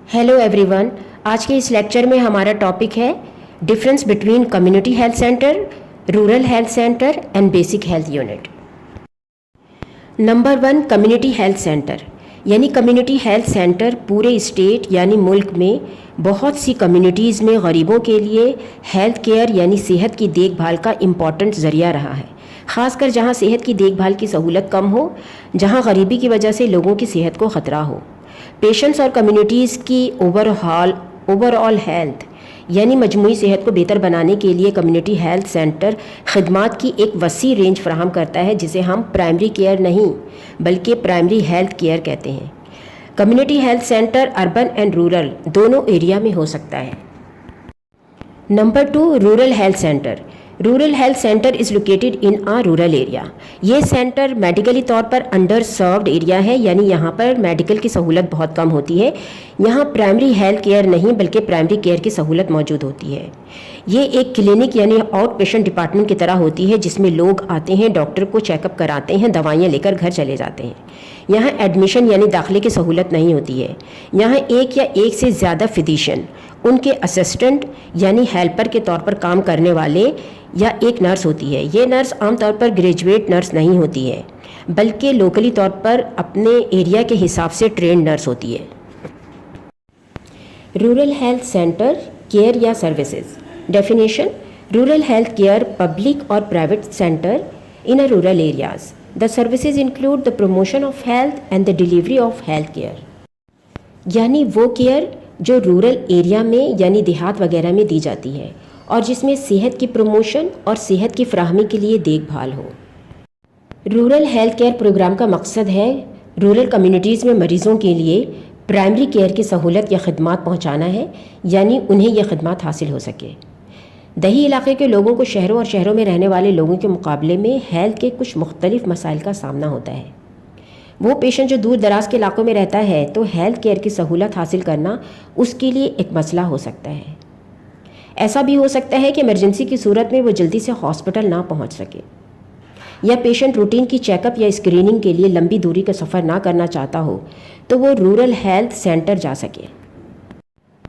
Hello everyone. आज के इस लेक्चर में हमारा टॉपिक है difference between community health centre, rural health centre and basic health unit. Number 1, community health centre. यानी कम्युनिटी हेल्थ सेंटर पूरे स्टेट यानी मुल्क में बहुत सी कम्युनिटीज़ में गरीबों के लिए हेल्थ केयर यानी सेहत की देखभाल का इम्पॉर्टेंट ज़रिया रहा है, ख़ासकर जहाँ सेहत की देखभाल की सहूलत कम हो, जहाँ गरीबी की वजह से लोगों की सेहत को ख़तरा हो। पेशेंट्स और कम्युनिटीज़ की ओवरऑल हेल्थ यानी मजमूई सेहत को बेहतर बनाने के लिए कम्युनिटी हेल्थ सेंटर खिदमात की एक वसी रेंज फराहम करता है, जिसे हम प्राइमरी केयर नहीं बल्कि प्राइमरी हेल्थ केयर कहते हैं। Community health centre urban and rural दोनों एरिया में हो सकता है। Number 2, rural health centre. Rural health centre is located in a rural area. ये सेंटर मेडिकली तौर पर अंडर सर्व्ड एरिया है, यानी यहाँ पर मेडिकल की सहूलत बहुत कम होती है। यहाँ प्राइमरी हेल्थ केयर नहीं बल्कि प्राइमरी केयर की सहूलत मौजूद होती है। ये एक क्लिनिक यानी आउट पेशेंट डिपार्टमेंट की तरह होती है, जिसमें लोग आते हैं, डॉक्टर को चेकअप कराते हैं, दवाइयाँ लेकर घर चले जाते हैं। यहाँ एडमिशन यानी दाखिले की सहूलत नहीं होती है। यहाँ एक या एक से ज़्यादा फिजिशियन, उनके असिस्टेंट यानी हेल्पर के तौर पर काम करने वाले या एक नर्स होती है। ये नर्स आमतौर पर ग्रेजुएट नर्स नहीं होती है, बल्कि लोकली तौर पर अपने एरिया के हिसाब से ट्रेंड नर्स होती है। रूरल हेल्थ सेंटर केयर या services. Definition: rural health care public और private centre in a rural areas. The services include the promotion of health and the delivery of health care. यानी वो care जो rural area में यानी देहात वगैरह में दी जाती है और जिसमें सेहत की प्रमोशन और सेहत की फराहमी के लिए देखभाल हो। रूरल हेल्थ केयर प्रोग्राम का मकसद है रूरल कम्युनिटीज़ में मरीज़ों के लिए प्राइमरी केयर की सहूलत या खदमात पहुंचाना है, यानी उन्हें यह खदमात हासिल हो सके। दही इलाके के लोगों को शहरों और शहरों में रहने वाले लोगों के मुकाबले में हेल्थ के कुछ मुख्तलिफ मसाइल का सामना होता है। वो पेशेंट जो दूर दराज के इलाकों में रहता है तो हेल्थ केयर की सहूलत हासिल करना उसके लिए एक मसला हो सकता है। ऐसा भी हो सकता है कि इमरजेंसी की सूरत में वो जल्दी से हॉस्पिटल ना पहुंच सके, या पेशेंट रूटीन की चेकअप या स्क्रीनिंग के लिए लंबी दूरी का सफ़र ना करना चाहता हो तो वो रूरल हेल्थ सेंटर जा सके।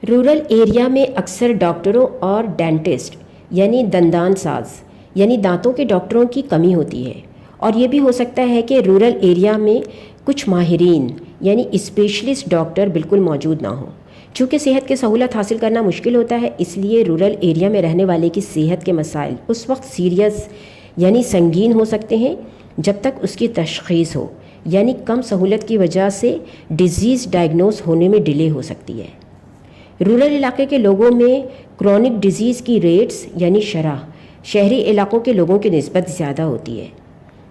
रूरल एरिया में अक्सर डॉक्टरों और डेंटिस्ट यानी दंदान साज यानी दांतों के डॉक्टरों की कमी होती है, और ये भी हो सकता है कि रूरल एरिया में कुछ माहिरीन यानी स्पेशलिस्ट डॉक्टर बिल्कुल मौजूद ना हो। चूँकि सेहत की सहूलत हासिल करना मुश्किल होता है, इसलिए रूरल एरिया में रहने वाले की सेहत के मसाइल उस वक्त सीरियस यानी संगीन हो सकते हैं जब तक उसकी तशख़ीस हो, यानी कम सहूलत की वजह से डिज़ीज़ डायग्नोस होने में डिले हो सकती है। रूरल इलाके के लोगों में क्रॉनिक डिजीज़ की रेट्स यानी शरह शहरी इलाकों के लोगों की निस्बत ज़्यादा होती है।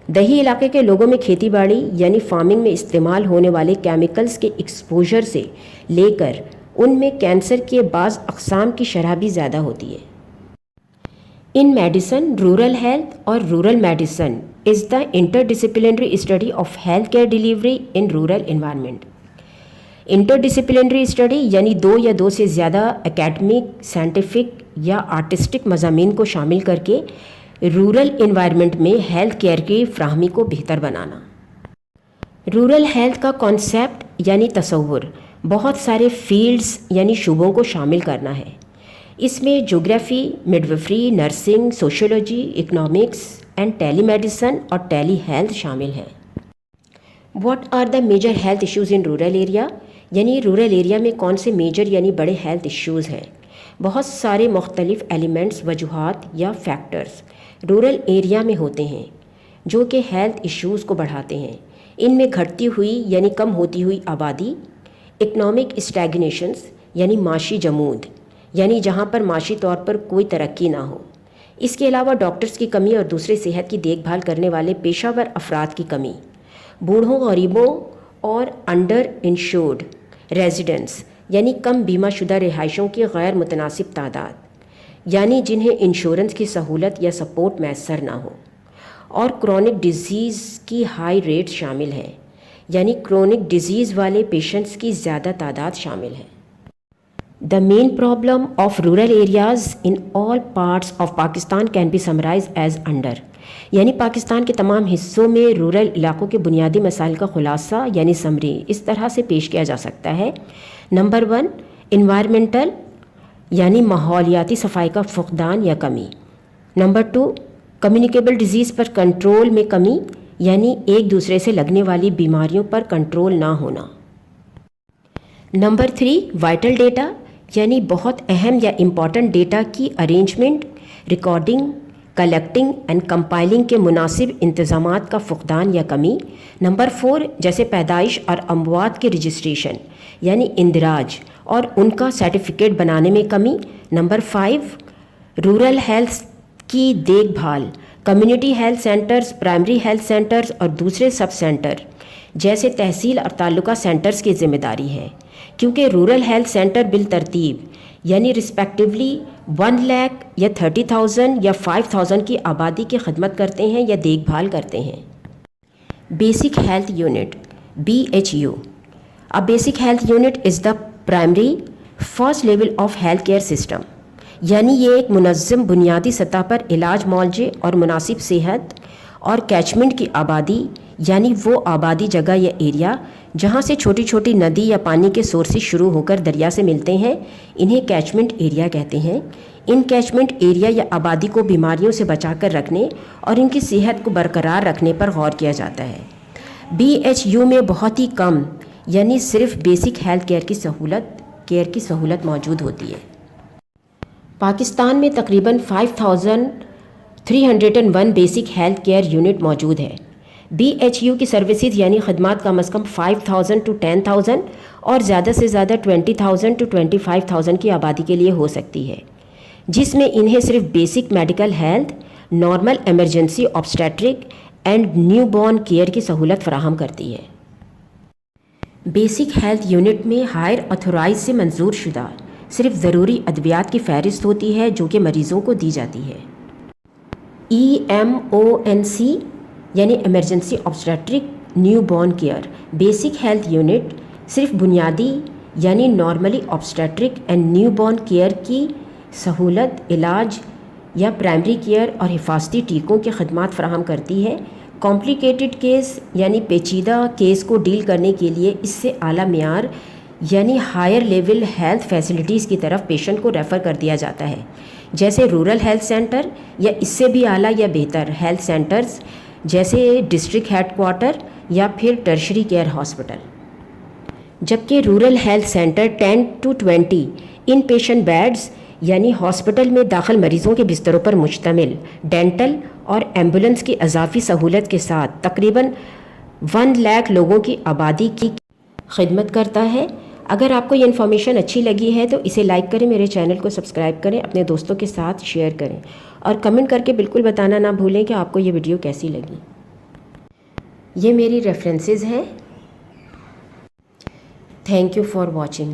दही इलाके के लोगों में खेती बाड़ी यानी फार्मिंग में इस्तेमाल होने वाले केमिकल्स के एक्सपोजर से लेकर उनमें कैंसर के बाज़ अक़साम की शरह भी ज़्यादा होती है। इन मेडिसन, रूरल हेल्थ और rural medicine is the interdisciplinary study of health care delivery in rural environment. Interdisciplinary study यानी दो या दो से ज़्यादा एकेडमिक, साइंटिफिक या आर्टिस्टिक मज़ामीन को शामिल करके रूरल इन्वायरमेंट में हेल्थ केयर की फ्राहमी को बेहतर बनाना। रूरल हेल्थ का कॉन्सेप्ट यानी तसव्वुर बहुत सारे फील्ड्स यानी शुबों को शामिल करना है। इसमें geography, midwifery, nursing, sociology, economics and telemedicine और टेली हेल्थ शामिल हैं। What are the major health issues in rural area? यानी रूरल एरिया में कौन से मेजर यानी बड़े हेल्थ इश्यूज़ हैं। बहुत सारे मुख्तलिफ एलिमेंट्स, वजूहात या फैक्टर्स रूरल एरिया में होते हैं जो कि हेल्थ इश्यूज़ को बढ़ाते हैं। इनमें घटती हुई यानी कम होती हुई आबादी, इकनॉमिक स्टैग्नेशंस यानी माशी जमूद यानी जहाँ पर माशी तौर पर कोई तरक्की ना हो। इसके अलावा डॉक्टर्स की कमी और दूसरे सेहत की देखभाल करने वाले पेशावर अफराद की कमी, बूढ़ों, गरीबों और अंडर इंश्योर्ड रेजिडेंट्स यानी कम बीमा शुदा रिहाइशों की गैर मुतनासिब तादाद, यानी जिन्हें इंश्योरेंस की सहूलत या सपोर्ट मैसर ना हो, और क्रॉनिक डिजीज़ की हाई रेट शामिल हैं, यानी क्रोनिक डिजीज़ वाले पेशेंट्स की ज़्यादा तादाद शामिल है। The main problem of rural areas in all parts of Pakistan can be summarize as under. यानी पाकिस्तान के तमाम हिस्सों में रूरल इलाकों के बुनियादी मसाइल का खुलासा यानी समरी इस तरह से पेश किया जा सकता है। نمبر 1 انوائرمنٹل یعنی ماحولیاتی صفائی کا فقدان یا کمی. نمبر 2 کمیونیکیبل ڈیزیز پر کنٹرول میں کمی یعنی ایک دوسرے سے لگنے والی بیماریوں پر کنٹرول نہ ہونا. نمبر 3 وائٹل ڈیٹا یعنی بہت اہم یا امپورٹنٹ ڈیٹا کی arrangement, recording, collecting and compiling کے مناسب انتظامات کا فقدان یا کمی. نمبر 4 جیسے پیدائش اور اموات کے رجسٹریشن یعنی اندراج اور ان کا سرٹیفکیٹ بنانے میں کمی. نمبر 5 رورل ہیلتھ کی دیکھ بھال، community health centres, primary health centres اور دوسرے سب سینٹر جیسے تحصیل اور تعلقہ سینٹرز کی ذمہ داری ہے، کیونکہ رورل ہیلتھ سینٹر بالترتیب یعنی رسپیکٹیولی 1 لاکھ یا 30,000 یا 5,000 کی آبادی کی خدمت کرتے ہیں یا دیکھ بھال کرتے ہیں. Basic health unit BHU. A basic health unit is the primary first level of health care system. یعنی یہ ایک منظم بنیادی سطح پر علاج معالجے اور مناسب صحت اور کیچمنٹ کی آبادی یعنی وہ آبادی جگہ یا ایریا جہاں سے چھوٹی چھوٹی ندی یا پانی کے سورسز شروع ہو کر دریا سے ملتے ہیں، انہیں کیچمنٹ ایریا کہتے ہیں. ان کیچمنٹ ایریا یا آبادی کو بیماریوں سے بچا کر رکھنے اور ان کی صحت کو برقرار رکھنے پر غور کیا جاتا ہے. BHU میں بہت ہی کم یعنی صرف بیسک ہیلتھ کیئر کی سہولت موجود ہوتی ہے. پاکستان میں تقریباً 5,301 بیسک ہیلتھ کیئر یونٹ موجود ہے. BHU کی سروسز یعنی خدمات کم از کم 5,000 to 10,000 اور زیادہ سے زیادہ 20,000 to 25,000 کی آبادی کے لیے ہو سکتی ہے، جس میں انہیں صرف basic medical health, normal emergency obstetric and newborn care کی سہولت فراہم کرتی ہے. بیسک ہیلتھ یونٹ میں ہائر اتھورائز سے منظور شدہ صرف ضروری ادویات کی فہرست ہوتی ہے جو کہ مریضوں کو دی جاتی ہے. EMONC یعنی emergency obstetric newborn care. Basic health unit صرف بنیادی یعنی normally obstetric and newborn care کی سہولت، علاج یا پرائمری کیئر اور حفاظتی ٹیکوں کی خدمات فراہم کرتی ہے. کمپلیکیٹڈ کیس یعنی پیچیدہ کیس کو ڈیل کرنے کے لیے اس سے اعلیٰ معیار یعنی ہائر لیول ہیلتھ فیسلٹیز کی طرف پیشنٹ کو ریفر کر دیا جاتا ہے، جیسے رورل ہیلتھ سینٹر یا اس سے بھی اعلیٰ یا بہتر ہیلتھ سینٹرز جیسے ڈسٹرکٹ ہیڈ کوارٹر یا پھر ٹرشری کیئر ہاسپٹل. جبکہ rural health centre 10 to 20 in patient beds یعنی ہاسپٹل میں داخل مریضوں کے بستروں پر مشتمل ڈینٹل اور ایمبولینس کی اضافی سہولت کے ساتھ تقریباً 1 لاکھ لوگوں کی آبادی کی خدمت کرتا ہے. اگر آپ کو یہ انفارمیشن اچھی لگی ہے تو اسے لائک کریں، میرے چینل کو سبسکرائب کریں، اپنے دوستوں کے ساتھ شیئر کریں اور کمنٹ کر کے بالکل بتانا نہ بھولیں کہ آپ کو یہ ویڈیو کیسی لگی. یہ میری ریفرنسز ہیں. Thank you for watching.